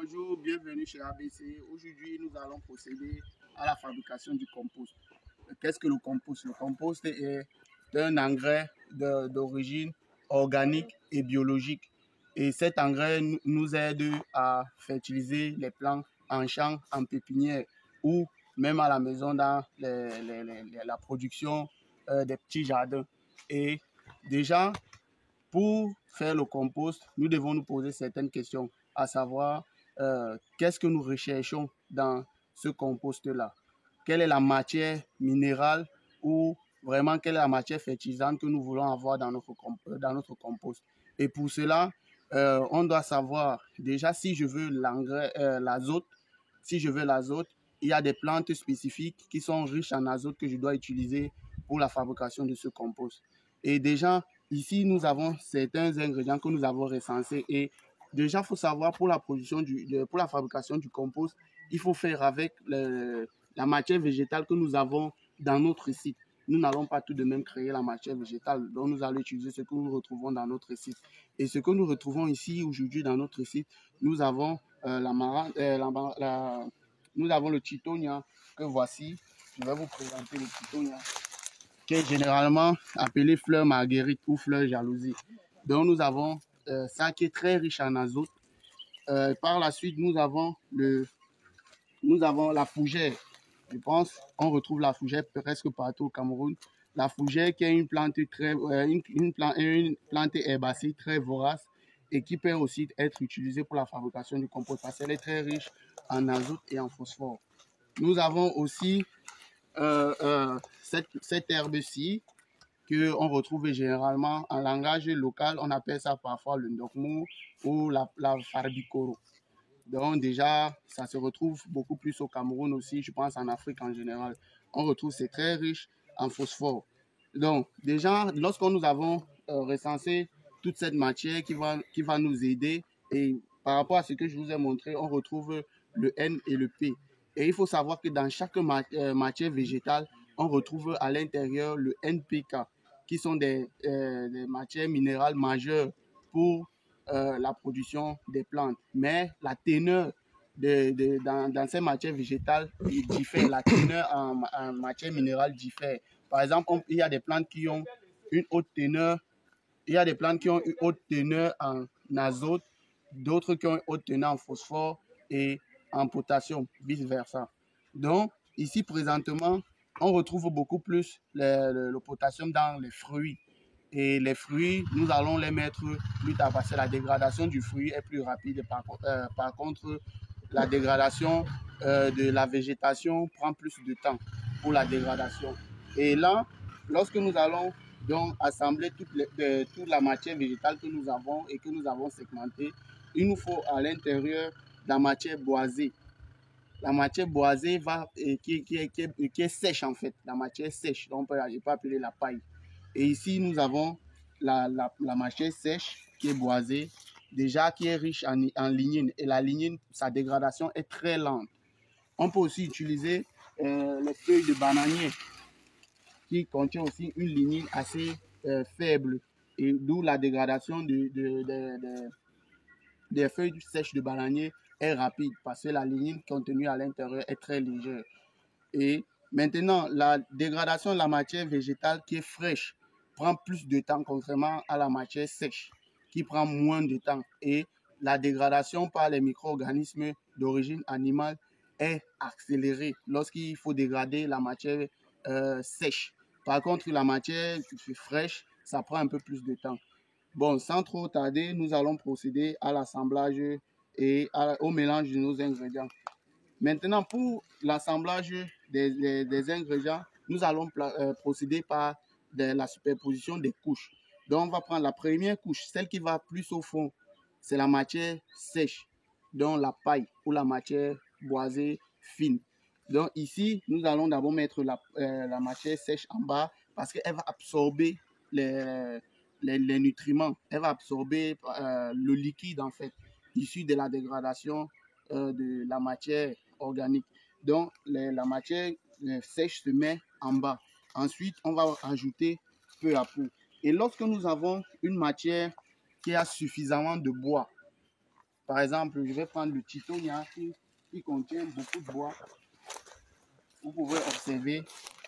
Bonjour, bienvenue chez ABC. Aujourd'hui, nous allons procéder à la fabrication du compost. Qu'est-ce que le compost? Le compost est un engrais d'origine organique et biologique. Et cet engrais nous aide à fertiliser les plants en champ, en pépinière ou même à la maison dans la production des petits jardins. Et déjà, pour faire le compost, nous devons nous poser certaines questions, à savoir qu'est-ce que nous recherchons dans ce compost-là? Quelle est la matière minérale ou vraiment quelle est la matière fertilisante que nous voulons avoir dans notre compost? Et pour cela, on doit savoir déjà si je veux l'azote. Si je veux l'azote, il y a des plantes spécifiques qui sont riches en azote que je dois utiliser pour la fabrication de ce compost. Et déjà, ici, nous avons certains ingrédients que nous avons recensés. Et déjà, il faut savoir pour pour la fabrication du compost, il faut faire avec la matière végétale que nous avons dans notre site. Nous n'allons pas tout de même créer la matière végétale, donc nous allons utiliser ce que nous retrouvons dans notre site. Et ce que nous retrouvons ici aujourd'hui dans notre site, nous avons nous avons le Tithonia que voici. Je vais vous présenter le Tithonia, qui est généralement appelé fleur marguerite ou fleur jalousie. Donc nous avons ça qui est très riche en azote. Par la suite, nous avons la fougère. Je pense qu'on retrouve la fougère presque partout au Cameroun. La fougère qui est une plante herbacée très vorace et qui peut aussi être utilisée pour la fabrication du compost parce qu'elle est très riche en azote et en phosphore. Nous avons aussi cette herbe-ci qu'on retrouve généralement en langage local. On appelle ça parfois le ndokmo ou la farbicoro. Donc déjà, ça se retrouve beaucoup plus au Cameroun aussi, je pense en Afrique en général. On retrouve, c'est très riche en phosphore. Donc déjà, lorsque nous avons recensé toute cette matière qui va nous aider, et par rapport à ce que je vous ai montré, on retrouve le N et le P. Et il faut savoir que dans chaque matière végétale, on retrouve à l'intérieur le NPK, qui sont des matières minérales majeures pour la production des plantes. Mais la teneur dans ces matières végétales diffère. La teneur en matière minérale diffère. Par exemple, il y a des plantes qui ont une haute teneur. Il y a des plantes qui ont une haute teneur en azote, d'autres qui ont une haute teneur en phosphore et en potassium, vice-versa. Donc, ici, présentement, on retrouve beaucoup plus le potassium dans les fruits. Et les fruits, nous allons les mettre plus tard parce que la dégradation du fruit est plus rapide. Par contre, la dégradation de la végétation prend plus de temps pour la dégradation. Et là, lorsque nous allons donc assembler toute la matière végétale que nous avons et que nous avons segmentée, il nous faut à l'intérieur la matière boisée. La matière boisée qui est sèche en fait, la matière sèche, donc je peux appeler la paille. Et ici, nous avons la matière sèche qui est boisée, déjà qui est riche en lignine. Et la lignine, sa dégradation est très lente. On peut aussi utiliser les feuilles de bananier qui contient aussi une lignine assez faible. Et d'où la dégradation des feuilles sèches de bananier est rapide parce que la lignine contenue à l'intérieur est très légère. Et maintenant, la dégradation de la matière végétale qui est fraîche prend plus de temps contrairement à la matière sèche qui prend moins de temps. Et la dégradation par les micro-organismes d'origine animale est accélérée lorsqu'il faut dégrader la matière sèche. Par contre, la matière fraîche, ça prend un peu plus de temps. Bon, sans trop tarder, nous allons procéder à l'assemblage et au mélange de nos ingrédients. Maintenant, pour l'assemblage des ingrédients, nous allons procéder par la superposition des couches. Donc, on va prendre la première couche, celle qui va plus au fond, c'est la matière sèche, donc la paille ou la matière boisée fine. Donc ici, nous allons d'abord mettre la matière sèche en bas parce qu'elle va absorber les nutriments, elle va absorber le liquide en fait, issu de la dégradation de la matière organique. Donc, la matière sèche se met en bas. Ensuite, on va ajouter peu à peu. Et lorsque nous avons une matière qui a suffisamment de bois, Par exemple, je vais prendre le Titonia qui contient beaucoup de bois. Vous pouvez observer,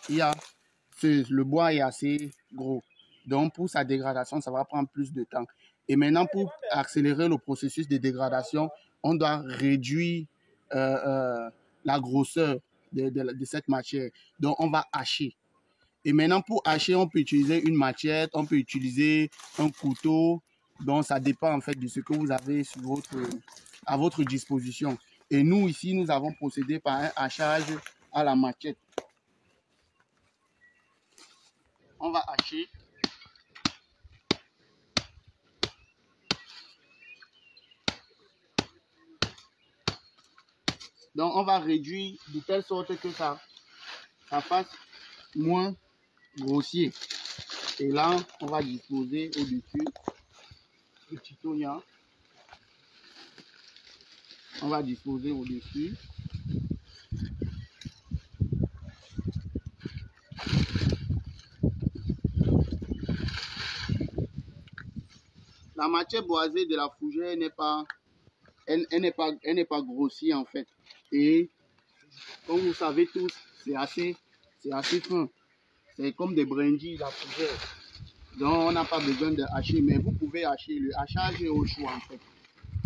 le bois est assez gros. Donc, pour sa dégradation, ça va prendre plus de temps. Et maintenant, pour accélérer le processus de dégradation, on doit réduire la grosseur de cette matière. Donc, on va hacher. Et maintenant, pour hacher, on peut utiliser une machette, on peut utiliser un couteau. Donc, ça dépend en fait de ce que vous avez à votre disposition. Et nous, ici, nous avons procédé par un hachage à la machette. On va hacher. Donc, on va réduire de telle sorte que ça fasse moins grossier. Et là, on va disposer au-dessus du Titonia. On va disposer au-dessus. La matière boisée de la fougère n'est pas grossière en fait. Et comme vous savez tous, c'est assez fin. C'est comme des brindilles, la fougère. Donc, on n'a pas besoin de hacher, mais vous pouvez hacher. Le hachage est au choix en fait.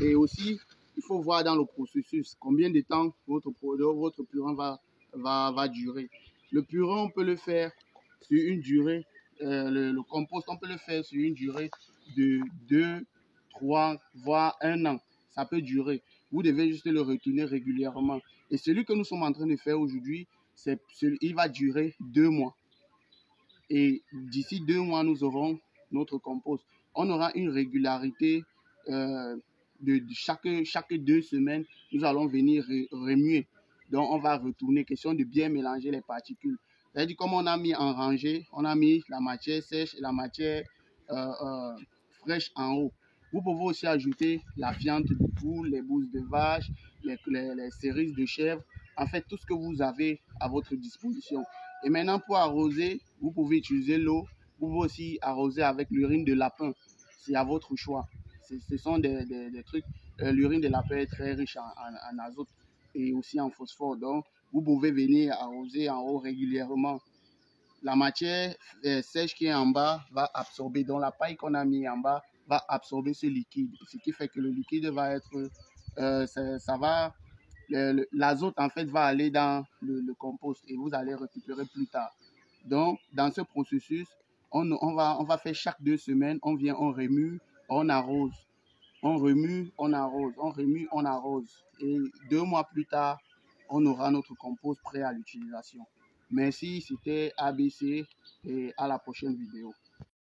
Et aussi, il faut voir dans le processus combien de temps votre purin va durer. Le purin, on peut le faire sur une durée, le compost, on peut le faire sur une durée de 2, 3, voire 1 an. Ça peut durer. Vous devez juste le retourner régulièrement. Et celui que nous sommes en train de faire aujourd'hui, il va durer 2 mois. Et d'ici 2 mois, nous aurons notre compost. On aura une régularité de chaque 2 semaines, nous allons venir remuer. Donc, on va retourner. Question de bien mélanger les particules. C'est-à-dire, comme on a mis en rangée, on a mis la matière sèche et la matière fraîche en haut. Vous pouvez aussi ajouter la viande de poule, les bouses de vache, les cerises de chèvre. En fait, tout ce que vous avez à votre disposition. Et maintenant, pour arroser, vous pouvez utiliser l'eau. Vous pouvez aussi arroser avec l'urine de lapin. C'est à votre choix. Ce sont des trucs. L'urine de lapin est très riche en azote et aussi en phosphore. Donc, vous pouvez venir arroser en haut régulièrement. La matière sèche qui est en bas va absorber. Donc, la paille qu'on a mis en bas va absorber ce liquide. Ce qui fait que le liquide va être... l'azote en fait va aller dans le compost et vous allez récupérer plus tard. Donc, dans ce processus, on va faire chaque 2 semaines, on vient, on remue, on arrose. On remue, on arrose, on remue, on arrose. Et 2 mois plus tard, on aura notre compost prêt à l'utilisation. Merci, c'était ABC et à la prochaine vidéo.